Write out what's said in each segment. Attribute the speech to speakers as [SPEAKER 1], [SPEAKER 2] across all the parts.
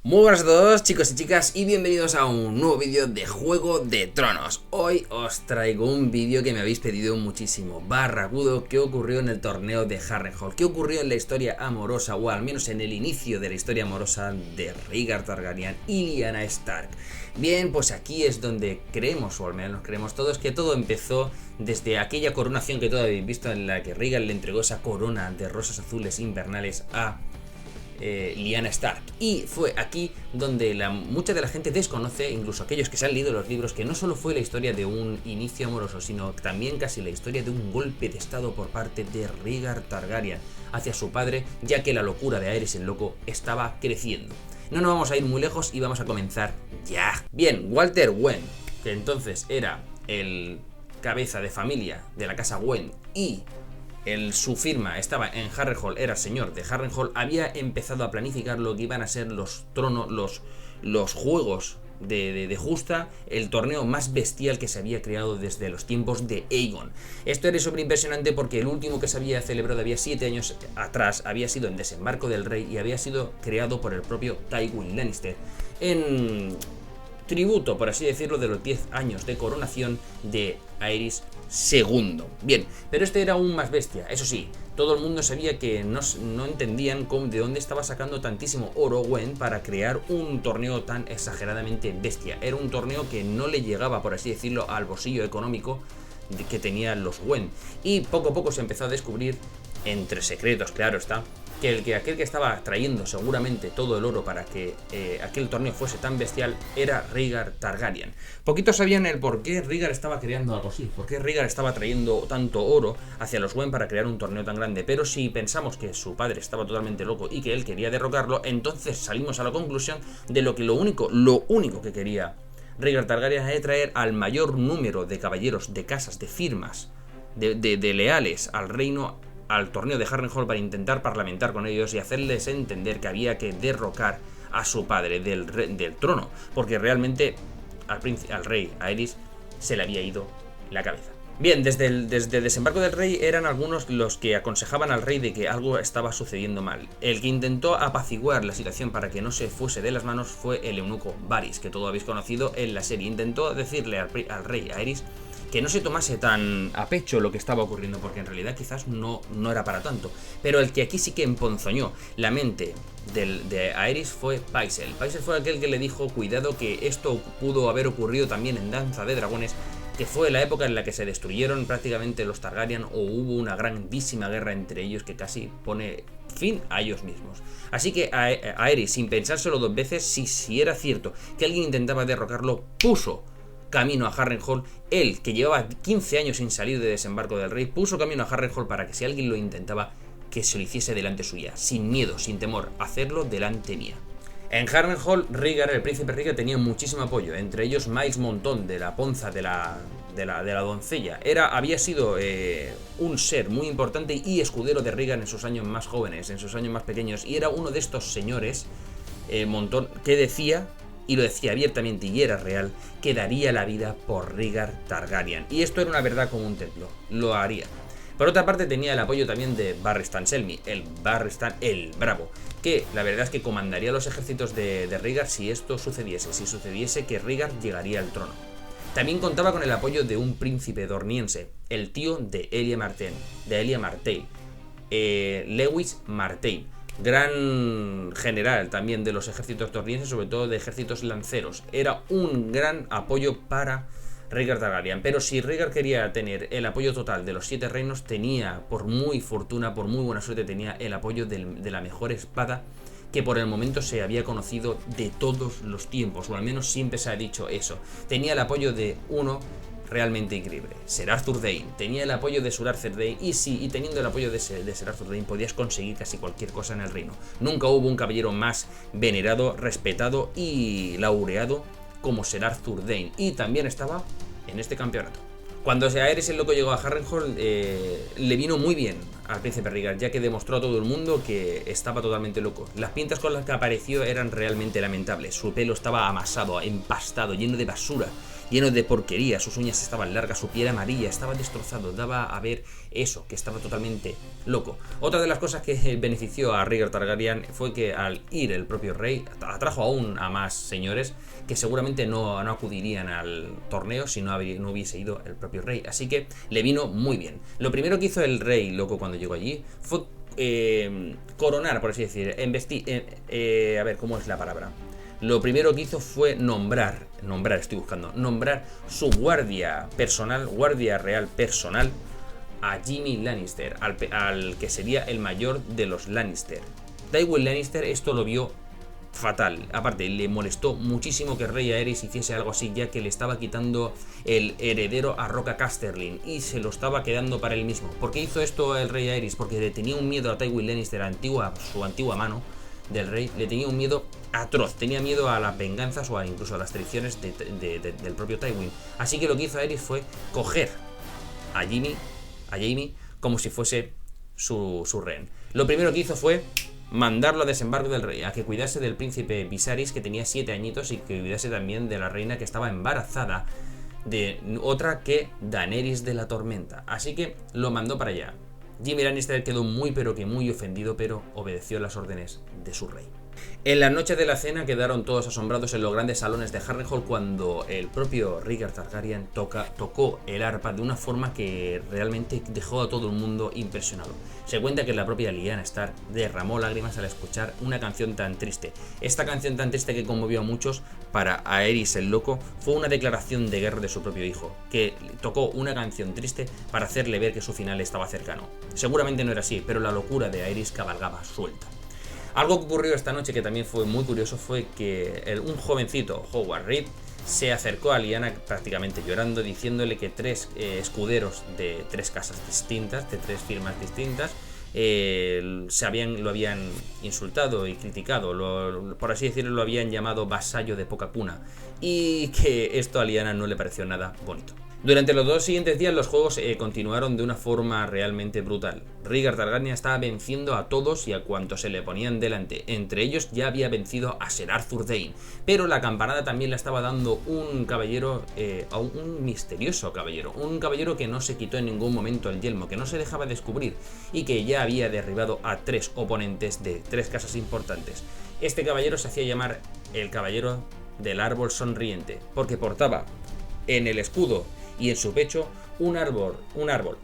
[SPEAKER 1] Muy buenas a todos, chicos y chicas, y bienvenidos a un nuevo vídeo de Juego de Tronos. Hoy os traigo un vídeo que me habéis pedido muchísimo, barracudo, qué ocurrió en el torneo de Harrenhal, qué ocurrió en la historia amorosa, o al menos en el inicio de la historia amorosa de Rhaegar Targaryen y Lyanna Stark. Bien, pues aquí es donde creemos, o al menos creemos todos, que todo empezó desde aquella coronación que todos habéis visto, en la que Rhaegar le entregó esa corona de rosas azules invernales a Lyanna Stark. Y fue aquí donde mucha de la gente desconoce, incluso aquellos que se han leído los libros, que no solo fue la historia de un inicio amoroso, sino también casi la historia de un golpe de estado por parte de Rhaegar Targaryen hacia su padre, ya que la locura de Aerys el Loco estaba creciendo. No nos vamos a ir muy lejos y vamos a comenzar ya. Bien, Walter Wen, que entonces era el cabeza de familia de la casa Wen y su firma estaba en Harrenhal, era señor de Harrenhal, había empezado a planificar lo que iban a ser los juegos de justa, el torneo más bestial que se había creado desde los tiempos de Aegon. Esto era súper impresionante porque el último que se había celebrado había 7 años atrás, había sido en Desembarco del Rey y había sido creado por el propio Tywin Lannister en tributo, por así decirlo, de los 10 años de coronación de Aerys II. Bien, pero este era aún más bestia. Eso sí, todo el mundo sabía que no entendían de dónde estaba sacando tantísimo oro Wen para crear un torneo tan exageradamente bestia. Era un torneo que no le llegaba, por así decirlo, al bolsillo económico que tenían los Wen. Y poco a poco se empezó a descubrir, entre secretos, claro está, que aquel que estaba trayendo seguramente todo el oro para que aquel torneo fuese tan bestial era Rhaegar Targaryen. Poquitos sabían el por qué Rhaegar estaba creando algo así, por qué Rhaegar estaba trayendo tanto oro hacia los Wen para crear un torneo tan grande. Pero si pensamos que su padre estaba totalmente loco y que él quería derrocarlo, entonces salimos a la conclusión de lo único que quería Rhaegar Targaryen es traer al mayor número de caballeros, de casas, de firmas, de leales al reino, al torneo de Harrenhal, para intentar parlamentar con ellos y hacerles entender que había que derrocar a su padre del trono, porque realmente al rey Aerys se le había ido la cabeza. Bien, desde Desembarco del Rey eran algunos los que aconsejaban al rey de que algo estaba sucediendo mal. El que intentó apaciguar la situación para que no se fuese de las manos fue el eunuco Varys, que todo habéis conocido en la serie. Intentó decirle al rey Aerys que no se tomase tan a pecho lo que estaba ocurriendo, porque en realidad quizás no era para tanto. Pero el que aquí sí que emponzoñó la mente de Aerys fue Pycelle. Pycelle fue aquel que le dijo: cuidado, que esto pudo haber ocurrido también en Danza de Dragones, que fue la época en la que se destruyeron prácticamente los Targaryen, o hubo una grandísima guerra entre ellos que casi pone fin a ellos mismos. Así que Aerys, sin pensárselo dos veces, si era cierto que alguien intentaba derrocarlo, puso camino a Harrenhal. Él, que llevaba 15 años sin salir de Desembarco del Rey, puso camino a Harrenhal para que si alguien lo intentaba, que se lo hiciese delante suya, sin miedo, sin temor, hacerlo delante mía. En Harrenhal, Rhaegar, el príncipe Rhaegar, tenía muchísimo apoyo, entre ellos Miles Montón, de la Ponza de la doncella. Había sido un ser muy importante y escudero de Rhaegar en sus años más jóvenes, en sus años más pequeños, y era uno de estos señores, Montón, que decía, y lo decía abiertamente y era real, que daría la vida por Rhaegar Targaryen. Y esto era una verdad como un templo, lo haría. Por otra parte, tenía el apoyo también de Barristan Selmy, el Barristan el Bravo, que la verdad es que comandaría los ejércitos de Rhaegar si esto sucediese, si sucediese que Rhaegar llegaría al trono. También contaba con el apoyo de un príncipe dorniense, el tío de Elia Martell, Lewis Martell, gran general también de los ejércitos dornienses, sobre todo de ejércitos lanceros. Era un gran apoyo para Rhaegar Targaryen. Pero si Rhaegar quería tener el apoyo total de los 7 reinos, tenía, por muy fortuna, por muy buena suerte, tenía el apoyo de la mejor espada que por el momento se había conocido de todos los tiempos, o al menos siempre se ha dicho eso. Tenía el apoyo de uno realmente increíble, Ser Arthur Dayne. Tenía el apoyo de Sir Arthur Dayne, y teniendo el apoyo de Ser Arthur Dayne podías conseguir casi cualquier cosa en el reino. Nunca hubo un caballero más venerado, respetado y laureado como Ser Arthur Dayne, y también estaba en este campeonato. Cuando Aerys el Loco llegó a Harrenhal, le vino muy bien al príncipe Rhaegar, ya que demostró a todo el mundo que estaba totalmente loco. Las pintas con las que apareció eran realmente lamentables. Su pelo estaba amasado, empastado, lleno de basura, lleno de porquería, sus uñas estaban largas, su piel amarilla, estaba destrozado, daba a ver eso, que estaba totalmente loco. Otra de las cosas que benefició a Rhaegar Targaryen fue que al ir el propio rey, atrajo aún a más señores que seguramente no acudirían al torneo si no hubiese ido el propio rey, así que le vino muy bien. Lo primero que hizo el rey loco cuando llegó allí fue coronar, por así decir, a ver, ¿cómo es la palabra? Lo primero que hizo fue nombrar su guardia real personal a Jaime Lannister, al que sería el mayor de los Lannister. Tywin Lannister esto lo vio fatal, aparte le molestó muchísimo que el rey Aerys hiciese algo así, ya que le estaba quitando el heredero a Roca Casterly y se lo estaba quedando para él mismo. ¿Por qué hizo esto el rey Aerys? Porque le tenía un miedo a Tywin Lannister, su antigua mano del rey, le tenía un miedo atroz, tenía miedo a las venganzas o incluso a las traiciones del propio Tywin. Así que lo que hizo Aerys fue coger a Jaime como si fuese su rehén. Lo primero que hizo fue mandarlo a desembarco del rey, a que cuidase del príncipe Viserys, que tenía 7 añitos, y que cuidase también de la reina que estaba embarazada de otra que Daenerys de la Tormenta. Así que lo mandó para allá. Jaime Lannister quedó muy pero que muy ofendido, pero obedeció las órdenes de su rey. En la noche de la cena quedaron todos asombrados en los grandes salones de Harrenhal cuando el propio Rhaegar Targaryen tocó el arpa de una forma que realmente dejó a todo el mundo impresionado. Se cuenta que la propia Lyanna Stark derramó lágrimas al escuchar una canción tan triste. Esta canción tan triste que conmovió a muchos, para Aerys el Loco, fue una declaración de guerra de su propio hijo, que tocó una canción triste para hacerle ver que su final estaba cercano. Seguramente no era así, pero la locura de Aerys cabalgaba suelta. Algo que ocurrió esta noche que también fue muy curioso fue que un jovencito, Howard Reed, se acercó a Lyanna prácticamente llorando, diciéndole que 3 escuderos de 3 casas distintas, de 3 firmas distintas, lo habían insultado y criticado, por así decirlo, lo habían llamado vasallo de poca cuna, y que esto a Lyanna no le pareció nada bonito. Durante los 2 siguientes días los juegos continuaron de una forma realmente brutal. Rhaegar Targaryen estaba venciendo a todos y a cuantos se le ponían delante. Entre ellos ya había vencido a Ser Arthur Dayne, pero la campanada también la estaba dando un caballero, a un misterioso caballero. Un caballero que no se quitó en ningún momento el yelmo, que no se dejaba descubrir y que ya había derribado a 3 oponentes de 3 casas importantes. Este caballero se hacía llamar el Caballero del Árbol Sonriente, porque portaba en el escudo y en su pecho un árbol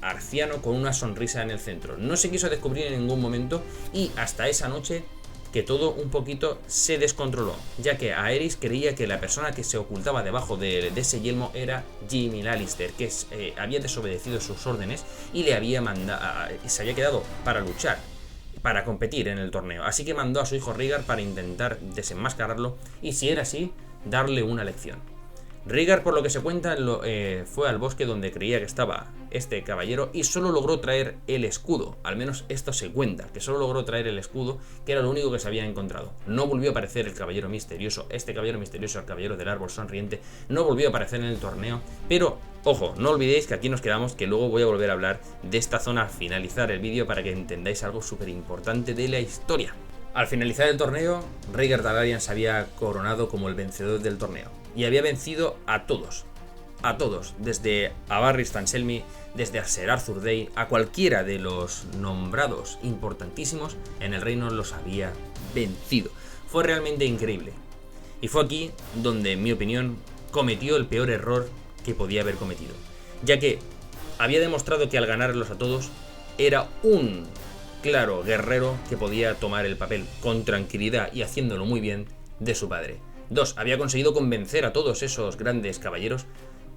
[SPEAKER 1] arciano con una sonrisa en el centro. No se quiso descubrir en ningún momento y hasta esa noche que todo un poquito se descontroló, ya que Aerys creía que la persona que se ocultaba debajo de ese yelmo era Jaime Lannister, que había desobedecido sus órdenes y se había quedado para luchar, para competir en el torneo. Así que mandó a su hijo Rhaegar para intentar desenmascararlo y, si era así, darle una lección. Rhaegar, por lo que se cuenta, fue al bosque donde creía que estaba este caballero y solo logró traer el escudo. Al menos esto se cuenta, que solo logró traer el escudo, que era lo único que se había encontrado. No volvió a aparecer el caballero misterioso, el caballero del árbol sonriente, no volvió a aparecer en el torneo. Pero, ojo, no olvidéis que aquí nos quedamos, que luego voy a volver a hablar de esta zona al finalizar el vídeo para que entendáis algo súper importante de la historia. Al finalizar el torneo, Rhaegar Targaryen se había coronado como el vencedor del torneo y había vencido a todos, desde a Varys Selmy, desde a Ser Arthur Dayne, a cualquiera de los nombrados importantísimos en el reino los había vencido. Fue realmente increíble. Y fue aquí donde, en mi opinión, cometió el peor error que podía haber cometido, ya que había demostrado que al ganarlos a todos era un claro guerrero que podía tomar el papel con tranquilidad y haciéndolo muy bien de su padre. 2. Había conseguido convencer a todos esos grandes caballeros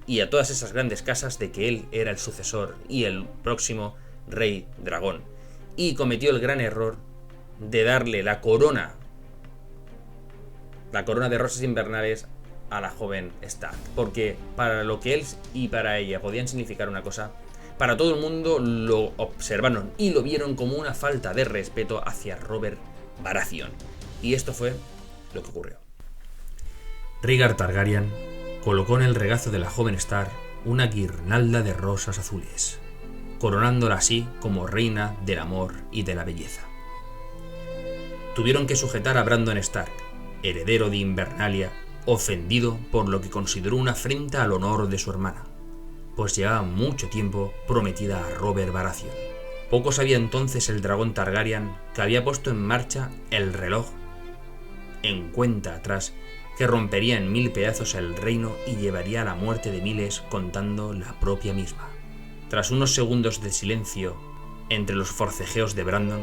[SPEAKER 1] y a todas esas grandes casas de que él era el sucesor y el próximo rey dragón. Y cometió el gran error de darle la corona de rosas invernales a la joven Stark, porque para lo que él y para ella podían significar una cosa, para todo el mundo lo observaron y lo vieron como una falta de respeto hacia Robert Baratheon. Y esto fue lo que ocurrió. Rhaegar Targaryen colocó en el regazo de la joven Stark una guirnalda de rosas azules, coronándola así como reina del amor y de la belleza. Tuvieron que sujetar a Brandon Stark, heredero de Invernalia, ofendido por lo que consideró una afrenta al honor de su hermana, pues llevaba mucho tiempo prometida a Robert Baratheon. Poco sabía entonces el dragón Targaryen que había puesto en marcha el reloj en cuenta atrás que rompería en 1000 pedazos el reino y llevaría a la muerte de miles, contando la propia misma. Tras unos segundos de silencio entre los forcejeos de Brandon,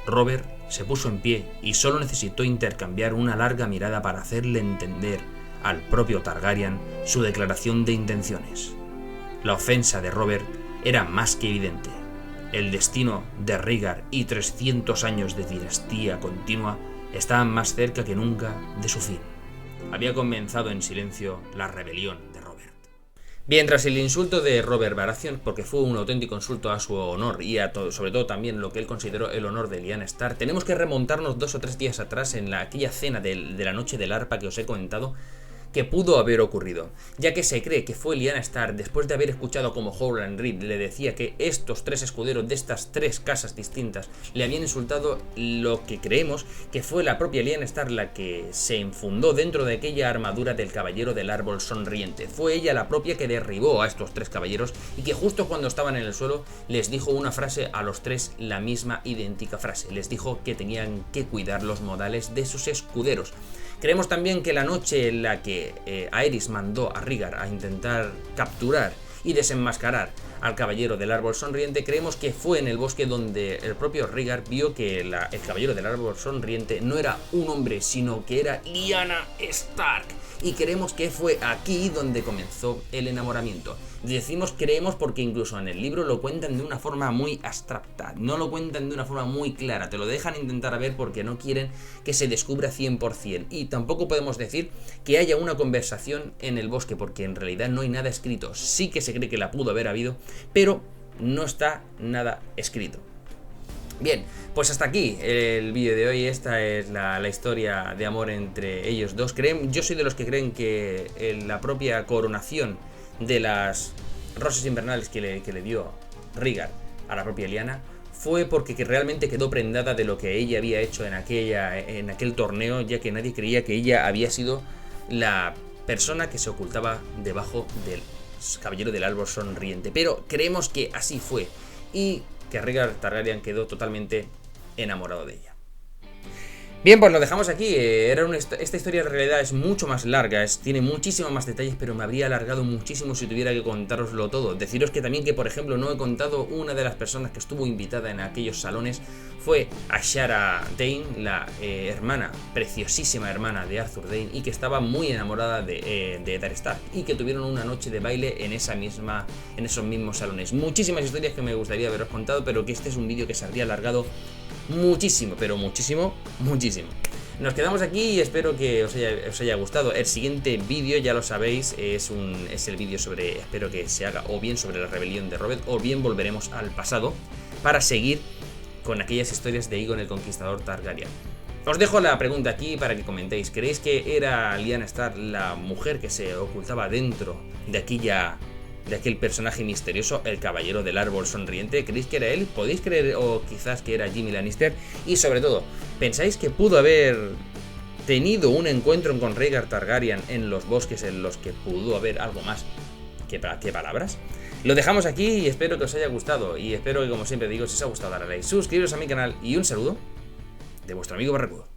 [SPEAKER 1] Robert se puso en pie y solo necesitó intercambiar una larga mirada para hacerle entender al propio Targaryen su declaración de intenciones. La ofensa de Robert era más que evidente. El destino de Rhaegar y 300 años de dinastía continua estaban más cerca que nunca de su fin. Había comenzado en silencio la rebelión de Robert. Bien, tras el insulto de Robert Baratheon, porque fue un auténtico insulto a su honor y a sobre todo también lo que él consideró el honor de Lyanna Stark, tenemos que remontarnos 2 o 3 días atrás en aquella cena de la noche del arpa que os he comentado, que pudo haber ocurrido, ya que se cree que fue Lyanna Stark, después de haber escuchado como Howland Reed le decía que estos 3 escuderos de estas 3 casas distintas le habían insultado, lo que creemos que fue la propia Lyanna Stark la que se infundó dentro de aquella armadura del caballero del árbol sonriente. Fue ella la propia que derribó a estos 3 caballeros y que justo cuando estaban en el suelo les dijo una frase a los 3, la misma idéntica frase. Les dijo que tenían que cuidar los modales de sus escuderos. Creemos también que la noche en la que Aerys mandó a Rhaegar a intentar capturar y desenmascarar al caballero del árbol sonriente, creemos que fue en el bosque donde el propio Rhaegar vio que el caballero del árbol sonriente no era un hombre, sino que era Lyanna Stark. Y creemos que fue aquí donde comenzó el enamoramiento. Decimos creemos porque incluso en el libro lo cuentan de una forma muy abstracta, no lo cuentan de una forma muy clara, te lo dejan intentar ver porque no quieren que se descubra 100%. Y tampoco podemos decir que haya una conversación en el bosque, porque en realidad no hay nada escrito. Sí que se cree que la pudo haber habido, pero no está nada escrito. Bien, pues hasta aquí el vídeo de hoy. Esta es la historia de amor entre ellos dos. Yo soy de los que creen que la propia coronación de las rosas invernales que le dio Rhaegar a la propia Lyanna fue porque realmente quedó prendada de lo que ella había hecho en aquel torneo, ya que nadie creía que ella había sido la persona que se ocultaba debajo del caballero del árbol sonriente. Pero creemos que así fue y que Rhaegar Targaryen quedó totalmente enamorado de ella. Bien, pues lo dejamos aquí. Esta historia en realidad es mucho más larga, tiene muchísimos más detalles, pero me habría alargado muchísimo si tuviera que contároslo todo. Deciros que también que, por ejemplo, no he contado una de las personas que estuvo invitada en aquellos salones, fue Ashara Dayne, la hermana, preciosísima hermana de Arthur Dayne, y que estaba muy enamorada de Eddard Stark, y que tuvieron una noche de baile en esos mismos salones. Muchísimas historias que me gustaría haberos contado, pero que este es un vídeo que se habría alargado muchísimo, pero muchísimo. Nos quedamos aquí y espero que os haya gustado. El siguiente vídeo, ya lo sabéis, es el vídeo sobre, espero que se haga o bien sobre la rebelión de Robert, o bien volveremos al pasado para seguir con aquellas historias de Aegon el Conquistador Targaryen. Os dejo la pregunta aquí para que comentéis. ¿Creéis que era Lyanna Stark la mujer que se ocultaba dentro de aquel personaje misterioso, el caballero del árbol sonriente? ¿Creéis que era él? ¿Podéis creer o quizás que era Jaime Lannister? Y sobre todo, ¿pensáis que pudo haber tenido un encuentro con Rhaegar Targaryen en los bosques en los que pudo haber algo más que palabras? Lo dejamos aquí y espero que os haya gustado. Y espero que, como siempre digo, si os ha gustado, darle like, suscribiros a mi canal y un saludo de vuestro amigo Barracudo.